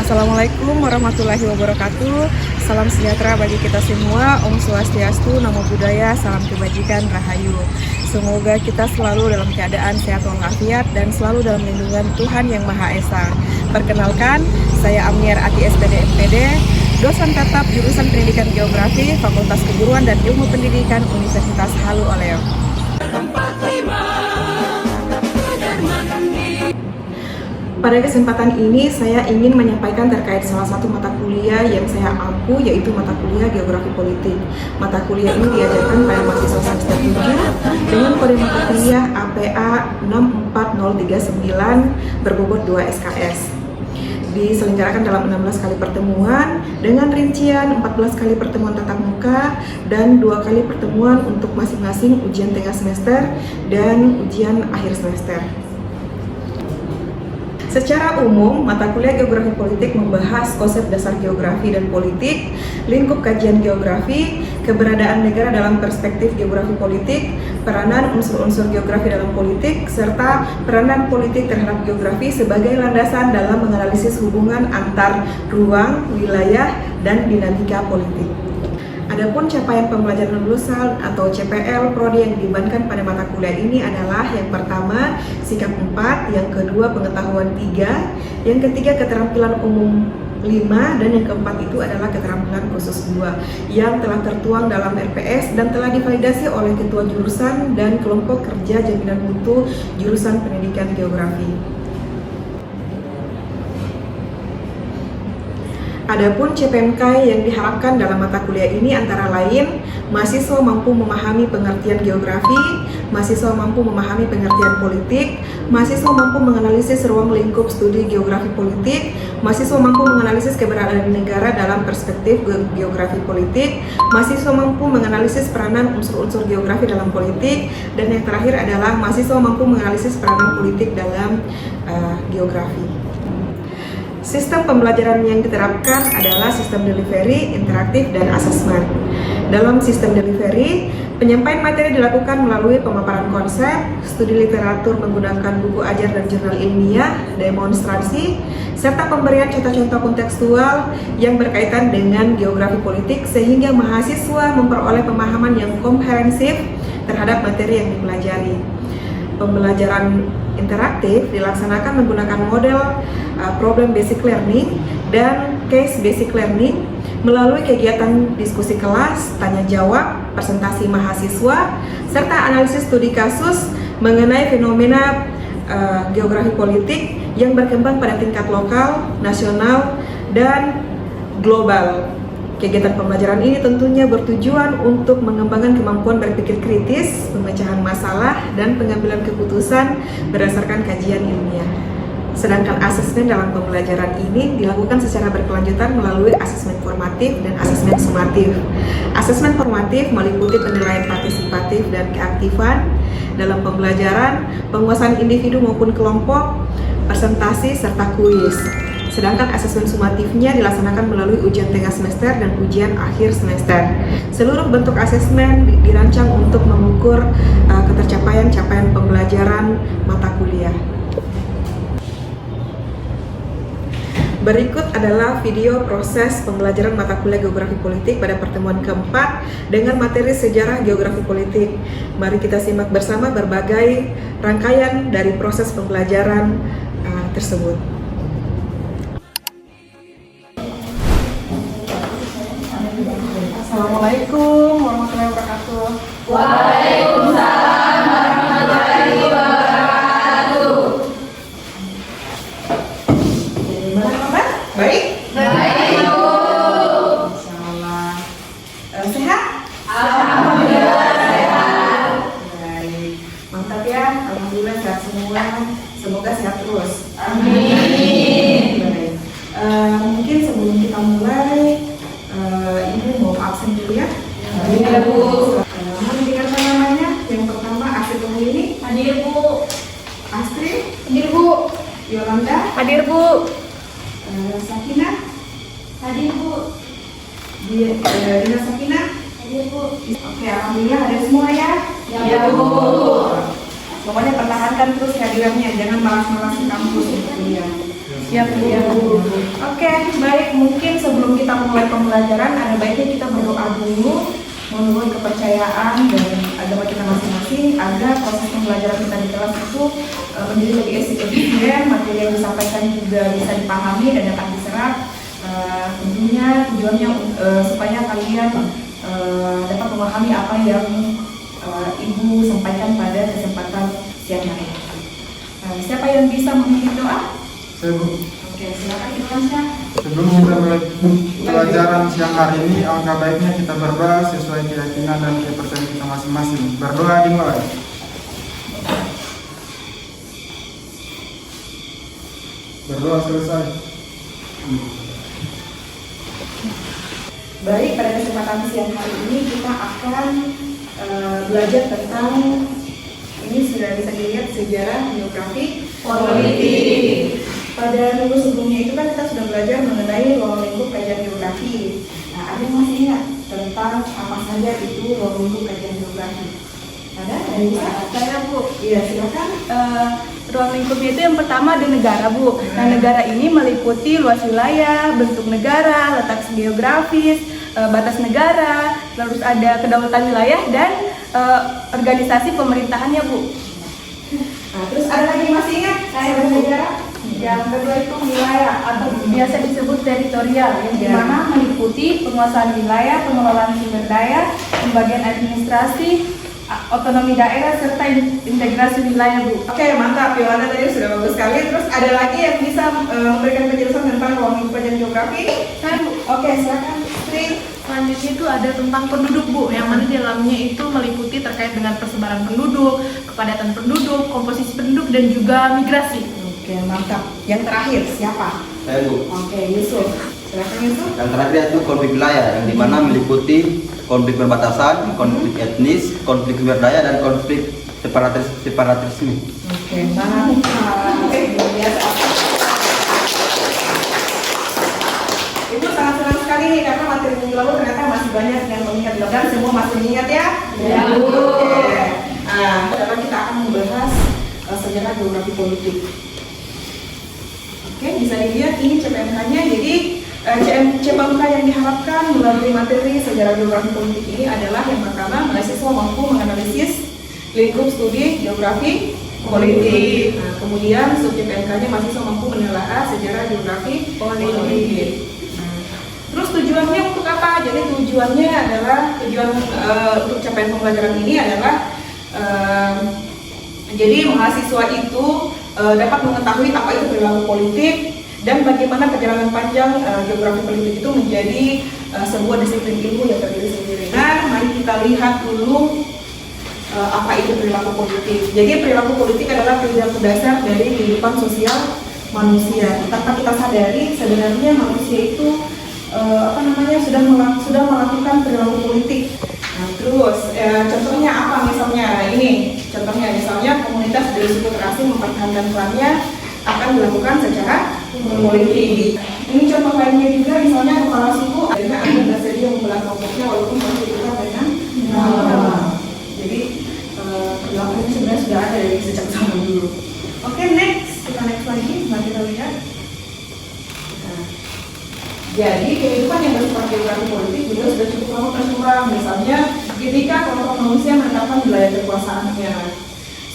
Assalamualaikum warahmatullahi wabarakatuh. Salam sejahtera bagi kita semua. Om Swastiastu, Namo Buddhaya, salam kebajikan, rahayu. Semoga kita selalu dalam keadaan sehat walafiat dan selalu dalam lindungan Tuhan Yang Maha Esa. Perkenalkan, saya Amniar Ati SPD MPD, dosen tetap jurusan Pendidikan Geografi, Fakultas Keguruan dan Ilmu Pendidikan Universitas Halu Oleo. Pada kesempatan ini saya ingin menyampaikan terkait salah satu mata kuliah yang saya ampu, yaitu mata kuliah Geografi Politik. Mata kuliah ini diajarkan pada mahasiswa semester 7 dengan kode mata kuliah APA 64039 berbobot 2 SKS. Diselenggarakan dalam 16 kali pertemuan dengan rincian 14 kali pertemuan tatap muka dan 2 kali pertemuan untuk masing-masing ujian tengah semester dan ujian akhir semester. Secara umum, mata kuliah Geografi Politik membahas konsep dasar geografi dan politik, lingkup kajian geografi, keberadaan negara dalam perspektif geografi politik, peranan unsur-unsur geografi dalam politik, serta peranan politik terhadap geografi sebagai landasan dalam menganalisis hubungan antar ruang, wilayah, dan dinamika politik. Adapun capaian pembelajaran lulusan atau CPL prodi yang dibebankan pada mata kuliah ini adalah yang pertama sikap 4, yang kedua pengetahuan 3, yang ketiga keterampilan umum 5, dan yang keempat itu adalah keterampilan khusus 2 yang telah tertuang dalam RPS dan telah divalidasi oleh ketua jurusan dan kelompok kerja jaminan mutu jurusan pendidikan geografi. Adapun CPMK yang diharapkan dalam mata kuliah ini antara lain mahasiswa mampu memahami pengertian geografi, mahasiswa mampu memahami pengertian politik, mahasiswa mampu menganalisis ruang lingkup studi geografi politik, mahasiswa mampu menganalisis keberadaan negara dalam perspektif geografi politik, mahasiswa mampu menganalisis peranan unsur-unsur geografi dalam politik, dan yang terakhir adalah mahasiswa mampu menganalisis peranan politik dalam geografi. Sistem pembelajaran yang diterapkan adalah sistem delivery, interaktif, dan asesmen. Dalam sistem delivery, penyampaian materi dilakukan melalui pemaparan konsep, studi literatur menggunakan buku ajar dan jurnal ilmiah, demonstrasi, serta pemberian contoh-contoh kontekstual yang berkaitan dengan geografi politik sehingga mahasiswa memperoleh pemahaman yang komprehensif terhadap materi yang dipelajari. Pembelajaran interaktif dilaksanakan menggunakan model problem basic learning dan case basic learning melalui kegiatan diskusi kelas, tanya jawab, presentasi mahasiswa, serta analisis studi kasus mengenai fenomena geografi politik yang berkembang pada tingkat lokal, nasional, dan global. Kegiatan pembelajaran ini tentunya bertujuan untuk mengembangkan kemampuan berpikir kritis, pemecahan masalah, dan pengambilan keputusan berdasarkan kajian ilmiah. Sedangkan asesmen dalam pembelajaran ini dilakukan secara berkelanjutan melalui asesmen formatif dan asesmen sumatif. Asesmen formatif meliputi penilaian partisipatif dan keaktifan dalam pembelajaran, penguasaan individu maupun kelompok, presentasi, serta kuis. Sedangkan asesmen sumatifnya dilaksanakan melalui ujian tengah semester dan ujian akhir semester. Seluruh bentuk asesmen dirancang untuk mengukur ketercapaian pembelajaran mata kuliah. Berikut adalah video proses pembelajaran mata kuliah Geografi Politik pada pertemuan keempat dengan materi sejarah geografi politik. Mari kita simak bersama berbagai rangkaian dari proses pembelajaran tersebut. Assalamualaikum warahmatullahi wabarakatuh. Waalaikumsalam warahmatullahi wabarakatuh. Gimana kabar? Baik? Baik, Bu. Insyaallah. Sehat? Alhamdulillah sehat. Baik. Mantap ya. Alhamdulillah sehat semua. Semoga sehat terus. Amin. Baik. Mungkin sebelum kita mulai Hadir, Bu. Mau didengarkan namanya? Yang pertama Astri Pemilih, Hadir, Bu. Astri, Hadir, Bu. Yolanda, Hadir, Bu. Sakina, Hadir, Bu. Dina Sakina. Hadir, Bu. Oke, alhamdulillah ada semua ya. Ya, Bu. Pokoknya pertahankan terus kehadirannya, jangan malas-malas ke kampus untuk kuliah. Siap, Bu. Ya, Bu. Oke, baik. Mungkin sebelum kita mulai pembelajaran, ada baiknya kita berdoa dulu, menurut kepercayaan dan agama kita masing-masing, agar proses pembelajaran kita di kelas itu menjadi lebih efisien, materi yang disampaikan juga bisa dipahami dan dapat diserap. Tentunya tujuannya supaya kalian dapat memahami apa yang Ibu sampaikan pada kesempatan siang hari. Siapa yang bisa memimpin doa? Saya, Bu. Oke, silakan Ibu Lansyah. Sebelum kita mulai pelajaran siang hari ini, alangkah baiknya kita berdoa sesuai keyakinan dan kepercayaan kita masing-masing. Berdoa dimulai. Berdoa selesai. Baik, pada kesempatan siang hari ini kita akan belajar tentang, ini sudah bisa dilihat, sejarah, geografi, Politik. Pada minggu sebelumnya itu kan kita sudah belajar mengenai ruang lingkup kajian geografi. Nah, ada yang masih ingat tentang apa saja itu ruang lingkup kajian geografi? Ada yang bisa? Saya, Bu. Iya, silakan. Ruang lingkupnya itu yang pertama ada negara, Bu. Nah, negara ini meliputi luas wilayah, bentuk negara, letak geografis, batas negara, terus ada kedaulatan wilayah dan organisasi pemerintahannya, Bu. Nah, terus ada lagi yang masih ingat? Selain negara? Yang kedua itu wilayah atau biasa disebut teritorial, yang dimana meliputi penguasaan wilayah, pengelolaan sumber daya, pembagian administrasi, otonomi daerah serta integrasi wilayah, Bu. Oke, mantap. Yolanda tadi sudah bagus sekali. Terus ada lagi yang bisa memberikan penjelasan tentang ruang lingkup kajian geografi? Saya, Bu. Oke, silakan. Sri. Selanjutnya itu ada tentang penduduk, Bu, yang mana di dalamnya itu meliputi terkait dengan persebaran penduduk, kepadatan penduduk, komposisi penduduk, dan juga migrasi. Oke, mantap. Yang terakhir siapa? Saya, Bu. Oke, Yusuf. Silakan Yusuf. Yang terakhir itu konflik wilayah yang dimana meliputi konflik perbatasan, konflik etnis, konflik sumber daya dan konflik separatisme. Oke, mantap. Oke, luar biasa. Ibu sangat senang sekali nih karena materi minggu lalu ternyata masih banyak yang mengingat, dan semua masih mengingat ya. Ya, Bu. Oke. Nah, sekarang kita akan membahas sejarah geografi politik. Oke, bisa dilihat ini CPMK-nya. Jadi CPMK yang diharapkan melalui materi sejarah geografi politik ini adalah yang pertama, mahasiswa mampu menganalisis lingkup studi geografi politik. Nah, kemudian sub CPMK-nya mahasiswa mampu menelaah sejarah geografi politik. Nah, terus tujuannya untuk apa? Jadi tujuannya adalah untuk capaian pembelajaran ini adalah jadi mahasiswa itu dapat mengetahui apa itu perilaku politik dan bagaimana perjalanan panjang geografi politik itu menjadi sebuah disiplin ilmu yang terdiri sendiri. Nah, mari kita lihat dulu apa itu perilaku politik. Jadi perilaku politik adalah perilaku dasar dari kehidupan sosial manusia. Tanpa kita sadari, sebenarnya manusia itu sudah melakukan perilaku politik. Nah, terus contohnya apa misalnya? Ini contohnya misalnya komunitas dari suku terasing mempertahankan perannya akan dilakukan secara politik. Ini contoh lainnya juga misalnya kepala suku akhirnya akan bersedia membelah kelompoknya walaupun masih dekat dengan jadi perilaku ini sebenarnya sudah ada dari sejak zaman dulu. Oke, next lagi, mari kita lihat. Jadi kehidupan yang bersifat geografi politik juga sudah cukup lama berkembang. Misalnya ketika kelompok manusia menetapkan wilayah kekuasaannya,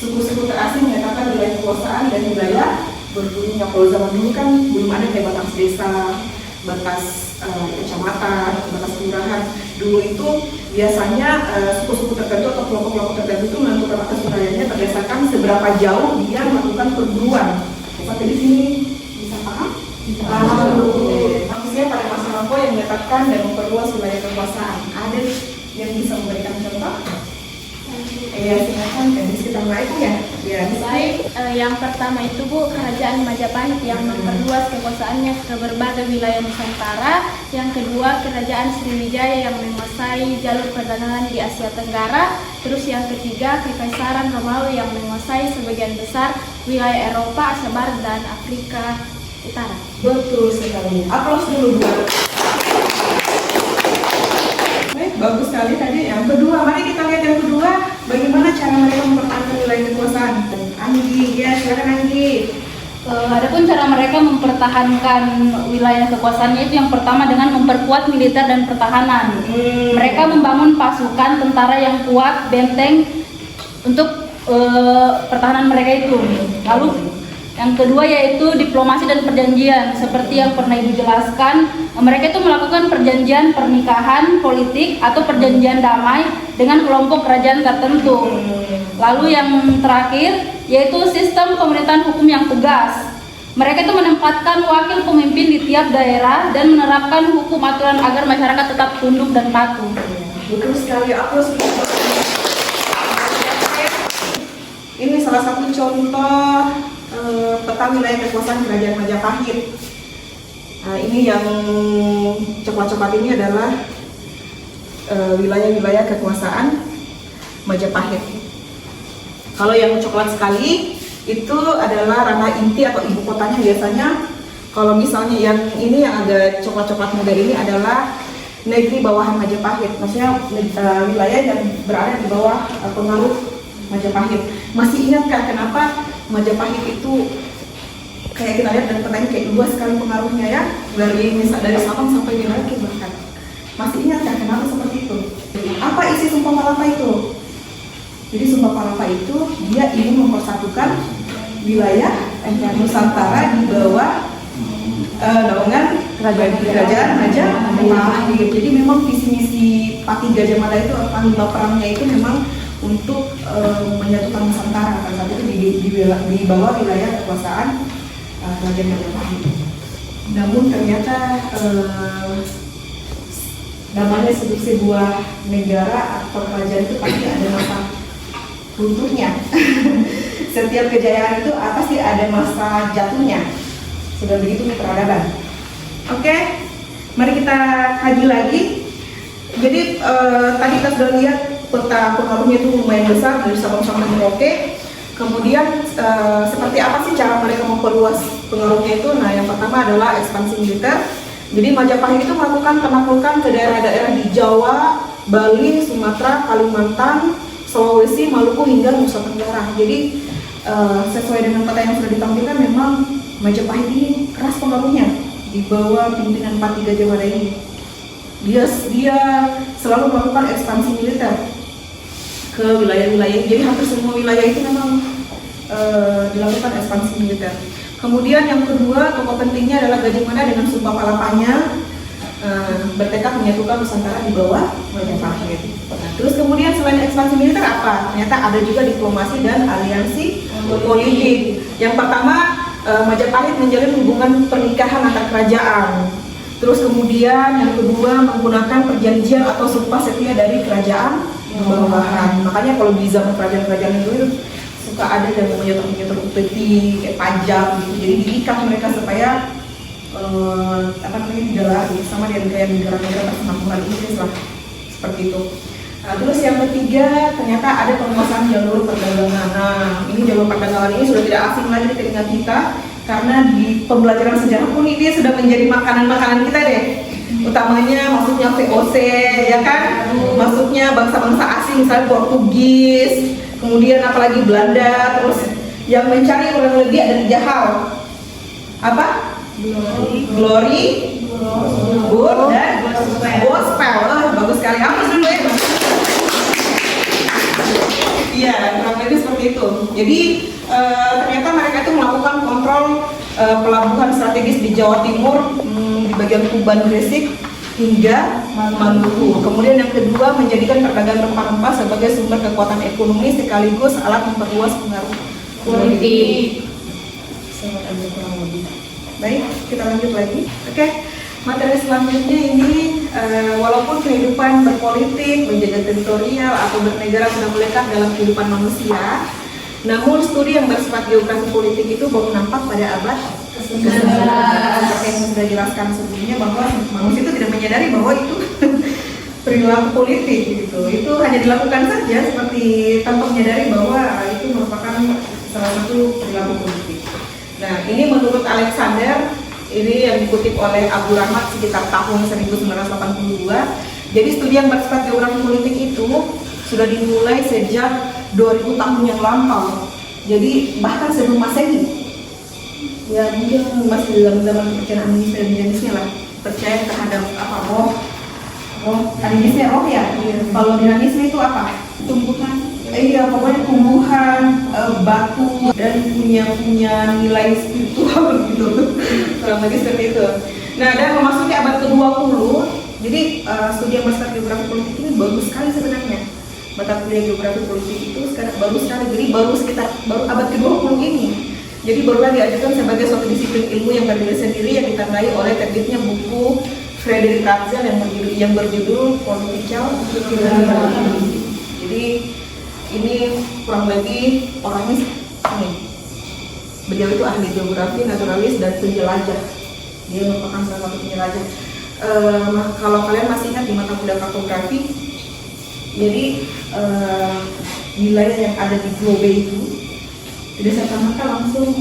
suku-suku terasing menetapkan wilayah kekuasaan dan wilayah berbunyinya. Kalau zaman dulu kan belum ada kayak batas desa, batas kecamatan, batas kelurahan. Dulu itu biasanya suku-suku tertentu atau kelompok-kelompok tertentu itu menentukan batas wilayahnya berdasarkan seberapa jauh dia melakukan perburuan. Sampai di sini bisa paham? Manusia pada masa lampau yang menetapkan dan memperluas wilayah kekuasaan. Ada yang bisa memberikan contoh? Iya, silakan. Jadi kita mulai ya. Ya. Baik, yang pertama itu Bu, Kerajaan Majapahit yang memperluas kekuasaannya ke berbagai wilayah Nusantara. Yang kedua, Kerajaan Sriwijaya yang menguasai jalur perdagangan di Asia Tenggara. Terus yang ketiga, Kekaisaran Romawi yang menguasai sebagian besar wilayah Eropa, Asia Barat, dan Afrika Utara. Betul sekali. Aplaus dulu buat. Bagus sekali tadi. Yang kedua, mari kita lihat yang kedua. Bagaimana cara mereka mempertahankan wilayah kekuasaan? Anggi, ya silakan Anggi. Adapun cara mereka mempertahankan wilayah kekuasaannya itu yang pertama dengan memperkuat militer dan pertahanan. Mereka membangun pasukan tentara yang kuat, benteng untuk pertahanan mereka itu. Lalu yang kedua yaitu diplomasi dan perjanjian. Seperti yang pernah Ibu jelaskan, mereka itu melakukan perjanjian pernikahan politik atau perjanjian damai dengan kelompok kerajaan tertentu. Lalu yang terakhir yaitu sistem pemerintahan hukum yang tegas. Mereka itu menempatkan wakil pemimpin di tiap daerah dan menerapkan hukum aturan agar masyarakat tetap tunduk dan patuh. Betul sekali. Aplaus. Ini salah satu contoh peta wilayah kekuasaan Kerajaan Majapahit. Nah, ini yang coklat-coklat ini adalah wilayah-wilayah kekuasaan Majapahit. Kalau yang coklat sekali itu adalah ranah inti atau ibu kotanya biasanya. Kalau misalnya yang ini yang agak coklat-coklat muda ini adalah negeri bawahan Majapahit. Maksudnya wilayah yang berada di bawah pengaruh Majapahit. Masih ingatkah kenapa Majapahit itu kayak kita lihat dan petanya kayak luas sekali pengaruhnya ya, dari Sabang sampai Merauke bahkan. Masih ingatkah kenapa seperti itu? Apa isi Sumpah Palapa itu? Jadi Sumpah Palapa itu dia ingin mempersatukan wilayah Nusantara di bawah naungan Kerajaan Majapahit. Jadi memang visi misi Pati Gajah Mada itu panglima perangnya itu memang untuk menyatukan Nusantara, karena itu di bawah wilayah kekuasaan Kerajaan Majapahit. Namun ternyata namanya sebuah negara atau kerajaan itu pasti ada masa runtuhnya. Setiap kejayaan itu pasti ada masa jatuhnya. Sudah begitu peradaban. Oke, mari kita kaji lagi. Jadi tadi kita sudah lihat peta pengaruhnya itu lumayan besar dari Sabang sampai Merauke. Kemudian seperti apa sih cara mereka memperluas pengaruhnya itu? Nah, yang pertama adalah ekspansi militer. Jadi Majapahit itu melakukan penaklukan ke daerah-daerah di Jawa, Bali, Sumatera, Kalimantan, Sulawesi, Maluku hingga Nusa Tenggara. Jadi sesuai dengan peta yang sudah ditampilkan, memang Majapahit ini keras pengaruhnya di bawah pimpinan Pati Gajah Mada ini. Dia selalu melakukan ekspansi militer ke wilayah-wilayah. Jadi hampir semua wilayah itu memang dilakukan ekspansi militer. Kemudian yang kedua, tokoh pentingnya adalah Gajah Mada dengan Sumpah Palapanya bertekad menyatukan Nusantara di bawah Majapahit. Terus kemudian selain ekspansi militer apa? Ternyata ada juga diplomasi dan aliansi politik. Yang pertama, Majapahit menjalin hubungan pernikahan antar kerajaan. Terus kemudian yang kedua, menggunakan perjanjian atau sumpah setia dari kerajaan bawahan. Makanya kalau di zaman kerajaan-kerajaan itu suka ada yang menyetor upeti kayak pajak gitu. Jadi diikat mereka supaya tidak lari sama dengan kayak negara-negara persemakmuran Inggris lah, seperti itu. Nah, terus yang ketiga, ternyata ada penguasaan jalur perdagangan. Nah, ini jalur perdagangan ini sudah tidak asing lagi di telinga kita, karena di pembelajaran sejarah pun ini sudah menjadi makanan-makanan kita deh. Utamanya masuknya VOC, ya kan? Masuknya bangsa-bangsa asing, misalnya Portugis, kemudian apalagi Belanda, terus yang mencari kurang lebih ada 3 hal. Apa? Glory, good, dan gospel. Bagus sekali. Apa dulu ya? Iya, kurang lebih seperti itu. Jadi ternyata mereka itu melakukan kontrol pelabuhan strategis di Jawa Timur, di bagian Tuban, Gresik hingga Maluku. Kemudian yang kedua, menjadikan perdagangan rempah-rempah sebagai sumber kekuatan ekonomi sekaligus alat memperluas pengaruh politik. Baik, kita lanjut lagi. Oke, materi selanjutnya ini walaupun kehidupan kehidupan berpolitik, menjaga teritorial atau bernegara sudah melekat dalam kehidupan manusia. Namun studi yang bersifat geografi politik itu baru nampak pada abad ke-19. Seperti yang sudah dijelaskan sebelumnya bahwa manusia itu tidak menyadari bahwa itu perilaku politik gitu. Itu hanya dilakukan saja seperti tanpa menyadari bahwa itu merupakan salah satu perilaku politik. Nah, ini menurut Alexander, ini yang dikutip oleh Abdul Rahmat sekitar tahun 1982. Jadi studi yang bersifat geografi politik itu sudah dimulai sejak 2000 tahun yang lampau. Jadi bahkan sebelum Masehi. Ya mungkin masih dalam zaman kepercayaan animisme lah, percaya terhadap apa roh animisme roh ya. Kalau dinamisme itu apa? Tumbuhan. Iya, pokoknya tumbuhan, batu dan punya nilai spiritual gitu. Kurang lebih seperti itu. Nah, dan memasuki abad ke-20, jadi studi yang bersifat geografi politik ini baru sekali sebenarnya. Mata kuliah geografi politik itu sekarang baru sekali, jadi baru abad ke-20 ini. Jadi barulah diajukan sebagai suatu disiplin ilmu yang berdiri sendiri yang ditandai oleh terbitnya buku Frederick Ratzel yang berjudul Political Geography. Jadi ini kurang lebih orangnya ini. Beliau itu ahli geografi, naturalis dan penjelajah. Dia merupakan salah satu penjelajah. Kalau kalian masih ingat di mata kuliah kartografi, jadi wilayah yang ada di globe itu tidak serta-merta langsung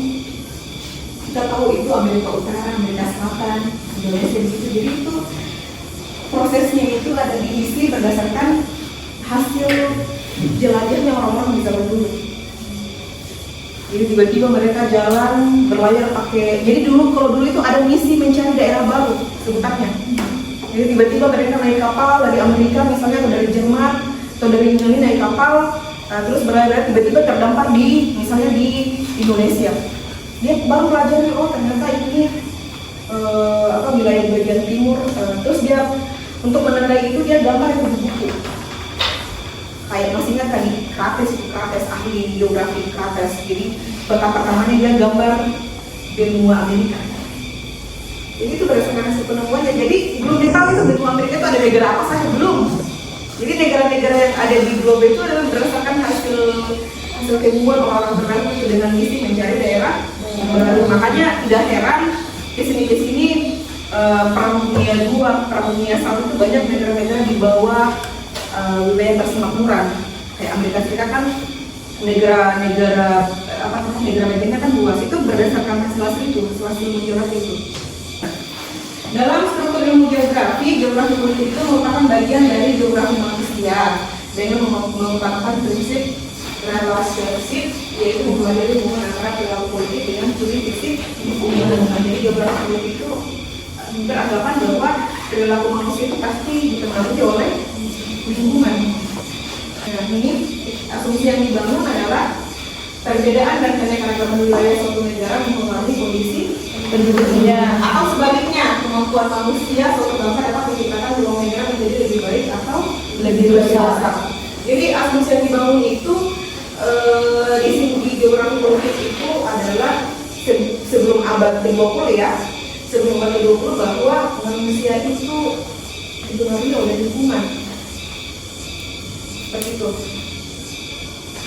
kita tahu itu Amerika Utara, Amerika Selatan, Indonesia di situ. Jadi itu prosesnya itu ada diisi berdasarkan hasil jelajahnya orang-orang di zaman dulu. Jadi tiba-tiba mereka jalan berlayar pakai. Jadi kalau dulu itu ada misi mencari daerah baru sebutannya. Jadi tiba-tiba mereka naik kapal dari Amerika misalnya atau dari Jerman atau dari Italia naik kapal, terus berlayar tiba-tiba terdampar di misalnya di Indonesia. Dia baru pelajari ternyata ini wilayah bagian timur. Terus dia untuk menandai itu dia gambar itu di buku. Kayak masih ingat tadi Krates ahli geografi Krates. Jadi peta pertamanya dia gambar benua Amerika. Jadi itu berdasarkan hasil penemuannya. Jadi belum ditahu itu benua Amerika itu ada negara apa saja belum. Jadi negara-negara yang ada di globe itu adalah berdasarkan hasil keilmuan orang-orang tertentu itu dengan misi mencari daerah baru. Makanya tidak heran di sini Perang Dunia II, Perang Dunia I itu banyak negara-negara di bawah wilayah persemakmuran. Kayak Amerika Serikat kan negara bagiannya kan luas. Itu berdasarkan hasil geografi itu. Dalam struktur ilmu geografi politik itu merupakan bagian dari geografi manusia dengan mengutamakan prinsip relationship, yaitu mempelajari hubungan antara perilaku politik dengan studi fisik hubungan. Jadi geografi politik itu beranggapan bahwa perilaku manusia itu pasti dipengaruhi oleh hubungan. Nah, ini asumsi yang dibangun adalah perbedaan dan keanekaragaman wilayah suatu negara mempengaruhi kondisi penduduknya, atau sebaliknya kemampuan manusia suatu bangsa dapat menciptakan peluang negara menjadi lebih baik atau lebih luas. Jadi asumsi yang dibangun itu di geografi politik itu adalah sebelum abad ke-20 ya, sebelum abad ke-20 bahwa manusia itu dipengaruhi oleh lingkungan. Seperti itu.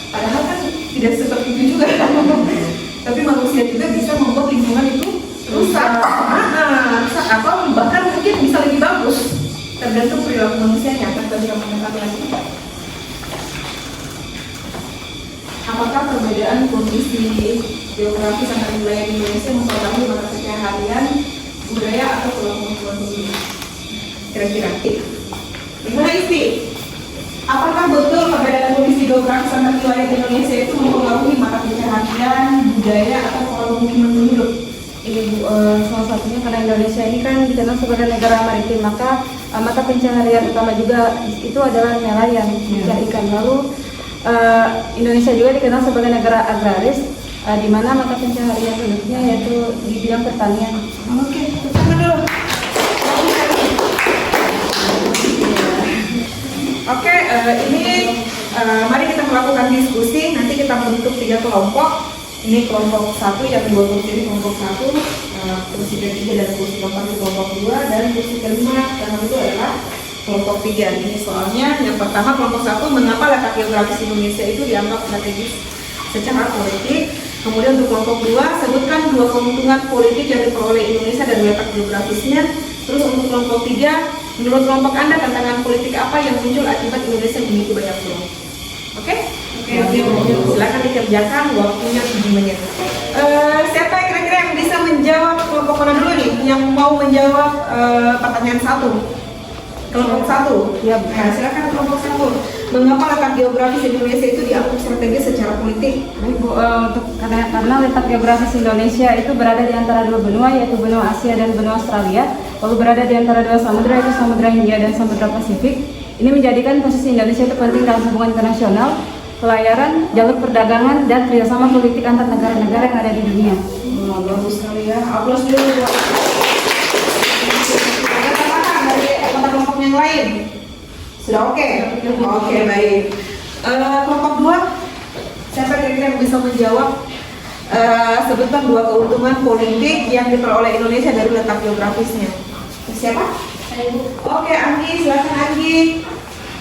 Padahal kan tidak seperti itu juga. Tapi manusia juga bisa membuat lingkungan itu rusak atau bahkan mungkin bisa lebih bagus, tergantung perilaku manusianya. Tadi kamu katakan lagi. Apakah perbedaan kondisi geografis antar wilayah di Indonesia mempengaruhi mata keseharian, budaya atau perilaku penduduk? Kira-kira. Gimana Isti? Apakah betul perbedaan kondisi geografis antar wilayah di Indonesia itu mempengaruhi mata pencaharian, budaya, atau pola pemukiman penduduk? Ini Bu, salah satunya karena Indonesia ini kan dikenal sebagai negara maritim, maka mata pencaharian utama juga itu adalah nelayan, mencari ikan. Lalu Indonesia juga dikenal sebagai negara agraris, di mana mata pencaharian penduduknya yaitu di bidang pertanian. Oke, bersama dulu. Oke, ini mari kita melakukan diskusi. Nanti kita bentuk 3 kelompok. Ini kelompok 1 yang 2 kursi ini kelompok 1, kursi ke-3 dan kursi ke-4 itu kelompok 2, dan kursi ke-5 yang itu adalah kelompok 3 ini soalnya. Yang pertama kelompok 1, mengapa letak geografis Indonesia itu dianggap strategis secara politik. Kemudian untuk kelompok 2, sebutkan 2 keuntungan politik yang diperoleh Indonesia dari letak geografisnya. Terus untuk kelompok 3, menurut kelompok Anda tantangan politik apa yang muncul akibat Indonesia memiliki banyak pulau? Oke? Silakan dikerjakan, waktunya 7 menit. Siapa kira-kira yang bisa menjawab kelompok mana dulu nih? Yang mau menjawab pertanyaan 1? Kelompok 1? Ya, silakan kelompok 1. Mengapa letak geografis Indonesia itu dianggap strategis secara politik? Bu, karena letak geografis Indonesia itu berada di antara 2 benua, yaitu benua Asia dan benua Australia, lalu berada di antara 2 samudra, yaitu Samudra Hindia dan Samudra Pasifik. Ini menjadikan posisi Indonesia itu penting dalam hubungan internasional, pelayaran, jalur perdagangan, dan kerjasama politik antar negara-negara yang ada di dunia. Bagus sekali ya. Aplaus dulu buat dari kelompok yang lain. Sudah oke? Oke, baik. Kelompok 2, siapa kira-kira yang bisa menjawab sebutkan 2 keuntungan politik yang diperoleh Indonesia dari letak geografisnya? Siapa? Oke, Anggi, silakan Anggi.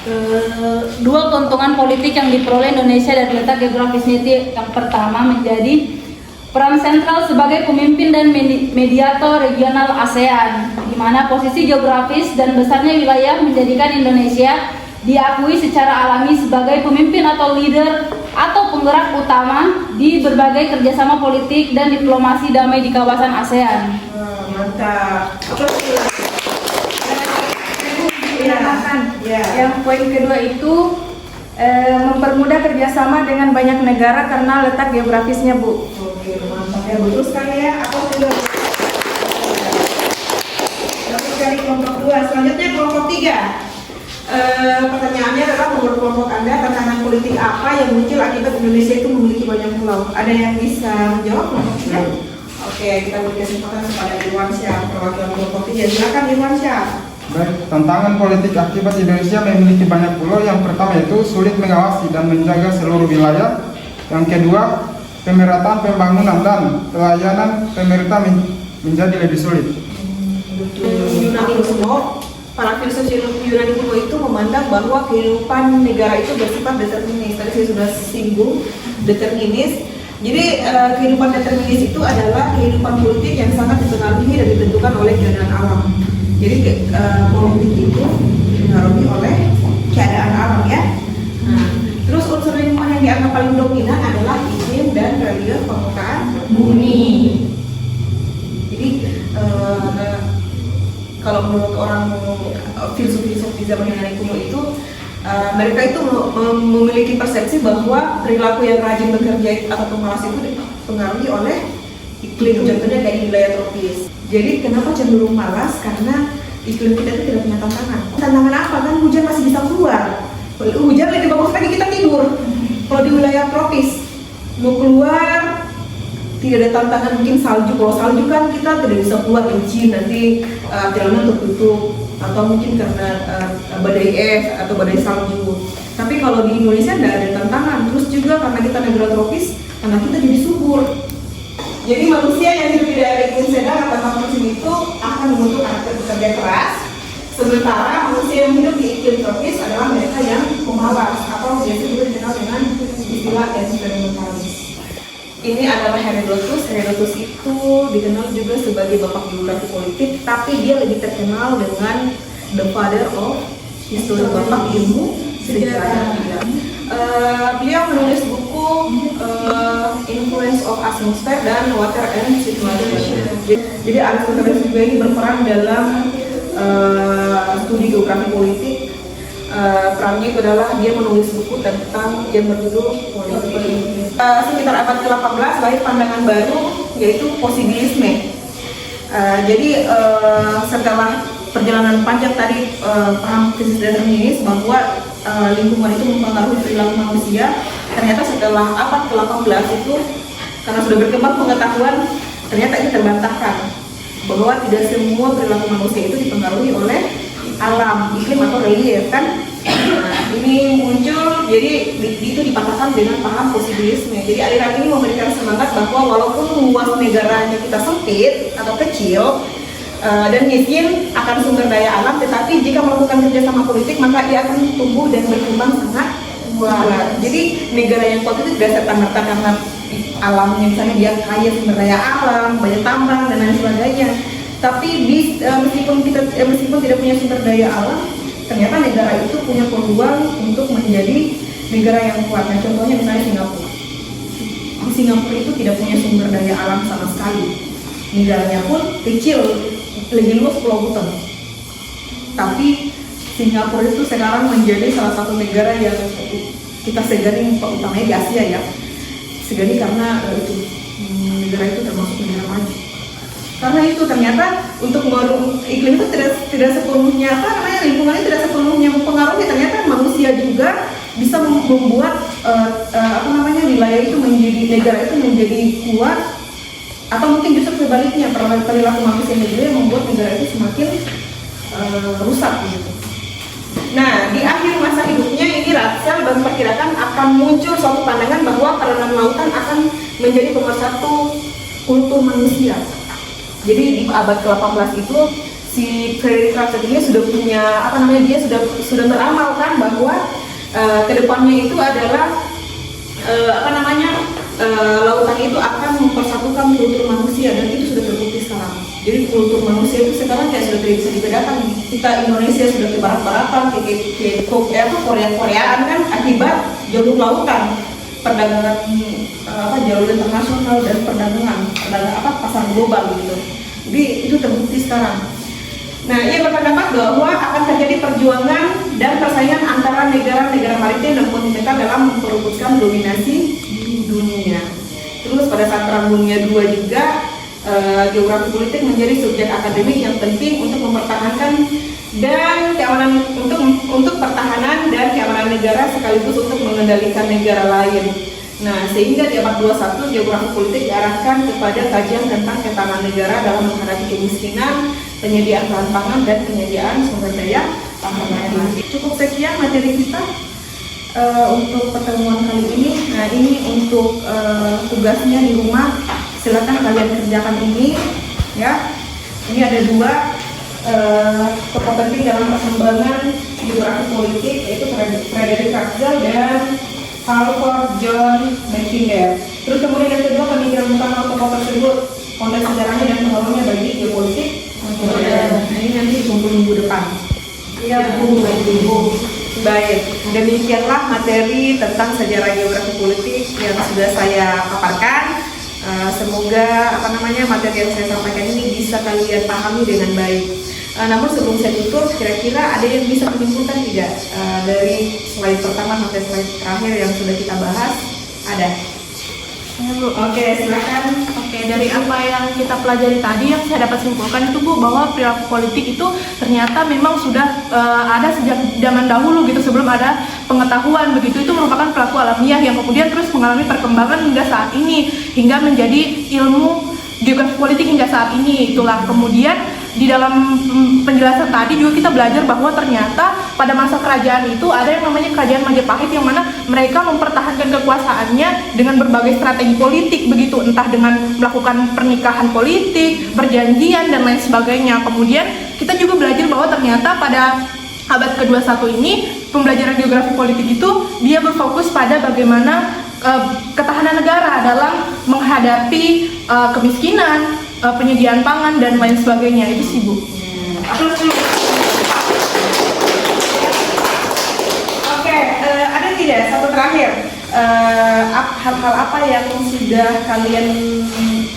2 keuntungan politik yang diperoleh Indonesia dari letak geografisnya itu yang pertama menjadi peran sentral sebagai pemimpin dan mediator regional ASEAN, di mana posisi geografis dan besarnya wilayah menjadikan Indonesia diakui secara alami sebagai pemimpin atau leader atau penggerak utama di berbagai kerjasama politik dan diplomasi damai di kawasan ASEAN. Mantap. Yang poin kedua itu mempermudah kerjasama dengan banyak negara karena letak geografisnya, Bu. Oke, mantap ya, betul sekali ya. Aku juga. Terus dari kelompok 2, selanjutnya kelompok 3. Pertanyaannya adalah menurut kelompok Anda tantangan politik apa yang muncul akibat Indonesia itu memiliki banyak pulau? Ada yang bisa menjawab kelompok 3? Oke, kita beri kesempatan kepada Irwansyah, perwakilan kelompok 3. Silakan Irwansyah. Baik, tantangan politik akibat Indonesia memiliki banyak pulau. Yang pertama yaitu sulit mengawasi dan menjaga seluruh wilayah. Yang kedua, pemerataan pembangunan dan pelayanan pemerintah menjadi lebih sulit. Yunani kuno, para filsuf Yunani kuno itu memandang bahwa kehidupan negara itu bersifat determinis. Tadi saya sudah singgung determinis. Jadi kehidupan determinis itu adalah kehidupan politik yang sangat dipengaruhi dan ditentukan oleh keadaan alam. Jadi politik itu dipengaruhi oleh keadaan alam ya. Nah, terus unsur lingkungan yang dianggap paling dominan adalah iklim dan relief permukaan bumi. Jadi kalau menurut orang filsuf-filsuf di zaman Yunani kuno itu mereka itu memiliki persepsi bahwa perilaku yang rajin bekerja atau malas itu dipengaruhi oleh iklim, contohnya kayak di wilayah tropis. Jadi kenapa cenderung malas? Karena iklim kita itu tidak punya tantangan. Tantangan apa? Kan hujan masih bisa keluar. Hujan lebih bagus lagi kita tidur. Kalau di wilayah tropis mau keluar tidak ada tantangan, mungkin salju. Kalau salju kan kita tidak bisa keluar, izin nanti jalanan tertutup atau mungkin karena badai es atau badai salju. Tapi kalau di Indonesia tidak ada tantangan. Terus juga karena kita negara tropis, karena kita jadi subur. Jadi manusia yang hidup di daerah iklim sedang atau tanpa musim itu akan membentuk karakter bekerja keras. Sementara manusia yang hidup di iklim tropis adalah mereka yang pemalas atau biasa juga dikenal dengan istilah eksperimentalis. Ini adalah Herodotus. Herodotus itu dikenal juga sebagai bapak geografi politik, tapi dia lebih terkenal dengan the father of history, bapak ilmu sejarah. Beliau menulis buku Influence of Atmosphere dan Water and Civilization. Jadi Aristoteles juga ini berperan dalam studi geografi politik. Perannya itu adalah dia menulis buku tentang yang berjudul politik. Sekitar abad ke-18 lahir pandangan baru yaitu posibilisme. Jadi setelah perjalanan panjang tadi paham krisis determinis bahwa lingkungan itu mempengaruhi perilaku manusia, ternyata setelah abad ke-18 itu karena sudah berkembang pengetahuan, ternyata ini terbantahkan bahwa tidak semua perilaku manusia itu dipengaruhi oleh alam, iklim atau relief kan. Nah, ini muncul, jadi itu dipatahkan dengan paham posibilisme. Jadi aliran ini memberikan semangat bahwa walaupun luas negaranya kita sempit atau kecil, dan miskin akan sumber daya alam, tetapi jika melakukan kerjasama politik maka ia akan tumbuh dan berkembang sangat kuat. Jadi negara yang kuat itu tidak serta-merta karena alamnya, misalnya dia kaya sumber daya alam, banyak tambang dan lain sebagainya. Tapi meskipun tidak punya sumber daya alam, ternyata negara itu punya peluang untuk menjadi negara yang kuat. Nah, contohnya misalnya Singapura. Singapura itu tidak punya sumber daya alam sama sekali. Negaranya pun kecil, lebih luas Pulau Buton. Tapi Singapura itu sekarang menjadi salah satu negara yang kita segani, utamanya di Asia ya. Segani karena negara itu termasuk negara maju. Karena itu ternyata untuk iklim itu tidak sepenuhnya lingkungannya tidak sepenuhnya mempengaruhi, ternyata manusia juga bisa membuat wilayah itu negara itu menjadi kuat, atau mungkin justru sebaliknya perilaku manusia juga yang membuat negara itu semakin rusak gitu. Nah, di akhir masa hidupnya ini Ratzel memperkirakan akan muncul suatu pandangan bahwa perenang lautan akan menjadi pemersatu kultur manusia. Jadi di abad ke-18 itu si Frederick Ratzel ini sudah punya dia sudah beramalkan bahwa kedepannya itu adalah lautan itu akan mempersatukan kultur manusia, dan itu sudah terbukti sekarang. Jadi kultur manusia itu sekarang kayak sudah tidak bisa dibedakan. Kita Indonesia sudah ke barat-baratan, ke Korea-Koreaan kan akibat jalur lautan, perdagangan jalur internasional dan perdagangan pasar global gitu. Jadi itu terbukti sekarang. Nah, ia berpendapat bahwa akan terjadi perjuangan dan persaingan antara negara-negara maritim dan kontinental dalam memperebutkan dominasi di dunia. Terus pada saat Perang Dunia II juga geografi politik menjadi subjek akademik yang penting untuk mempertahankan dan keamanan untuk pertahanan dan keamanan negara sekaligus untuk mengendalikan negara lain. Nah, sehingga di abad 21 geografi politik diarahkan kepada kajian tentang ketahanan negara dalam menghadapi kemiskinan, penyediaan bahan pangan dan penyediaan sumber daya alam. Cukup sekian materi kita untuk pertemuan kali ini. Nah, ini untuk tugasnya di rumah, silakan kalian kerjakan ini ya. Ini ada 2 tokoh penting dalam perkembangan geografi politik, yaitu Frederick Ratzel dan Halford John Mackinder. Terus kemudian yang kedua, pemikiran utama tokoh tersebut, konteks sejarahnya dan pengaruhnya bagi geopolitik. Nah, ini nanti ditunggu minggu depan. Iya, Bu. Baik, demikianlah materi tentang sejarah geografi politik yang sudah saya paparkan. Semoga materi yang saya sampaikan ini bisa kalian pahami dengan baik. Namun sebelum saya tutup, kira-kira ada yang bisa menyimpulkan tidak dari slide pertama sampai slide terakhir yang sudah kita bahas? Ada? Oke, silakan. Oke, dari apa yang kita pelajari tadi, yang saya dapat simpulkan itu Bu, bahwa perilaku politik itu ternyata memang sudah ada sejak zaman dahulu gitu, sebelum ada pengetahuan begitu. Itu merupakan perilaku alamiah yang kemudian terus mengalami perkembangan hingga saat ini, hingga menjadi ilmu geografi politik hingga saat ini. Itulah kemudian di dalam penjelasan tadi juga kita belajar bahwa ternyata pada masa kerajaan itu ada yang namanya kerajaan Majapahit, yang mana mereka mempertahankan kekuasaannya dengan berbagai strategi politik begitu, entah dengan melakukan pernikahan politik, perjanjian dan lain sebagainya. Kemudian kita juga belajar bahwa ternyata pada abad ke-21 ini pembelajaran geografi politik itu dia berfokus pada bagaimana ketahanan negara dalam menghadapi kemiskinan, penyediaan pangan dan lain sebagainya. Itu sih Bu. Oke, ada tidak satu terakhir hal-hal apa yang sudah kalian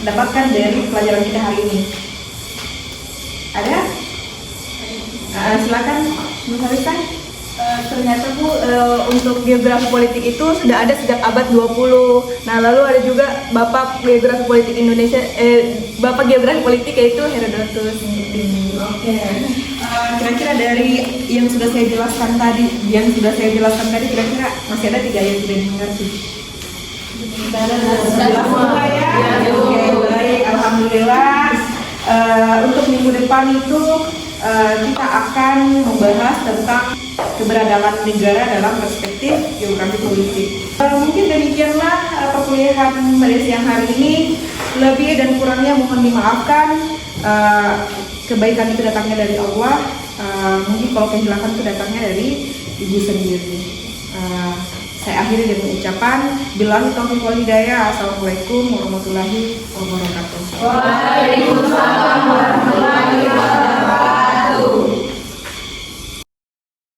dapatkan dari pelajaran kita hari ini? Ada? Silakan, Bu Sarisa. Ternyata Bu, untuk geografi politik itu sudah ada sejak abad 20. Nah, lalu ada juga Bapak Geografi Politik Indonesia, Bapak Geografi Politik yaitu Herodotus. Oke. Kira-kira dari yang sudah saya jelaskan tadi, kira-kira masih ada tidak yang tidak dimengerti? Sudah ya? Oke, baik. Alhamdulillah. Untuk minggu depan itu kita akan membahas tentang keberadaan negara dalam perspektif geografi politik. Mungkin demikianlah perkuliahan pada siang hari ini. Lebih dan kurangnya mohon dimaafkan. kebaikan itu datangnya dari Allah, mungkin kalau kehilapan itu datangnya dari ibu sendiri. Saya akhiri dengan ucapan billahi taufiq wal hidayah. Assalamualaikum warahmatullahi wabarakatuh. Waalaikumsalam warahmatullahi wabarakatuh.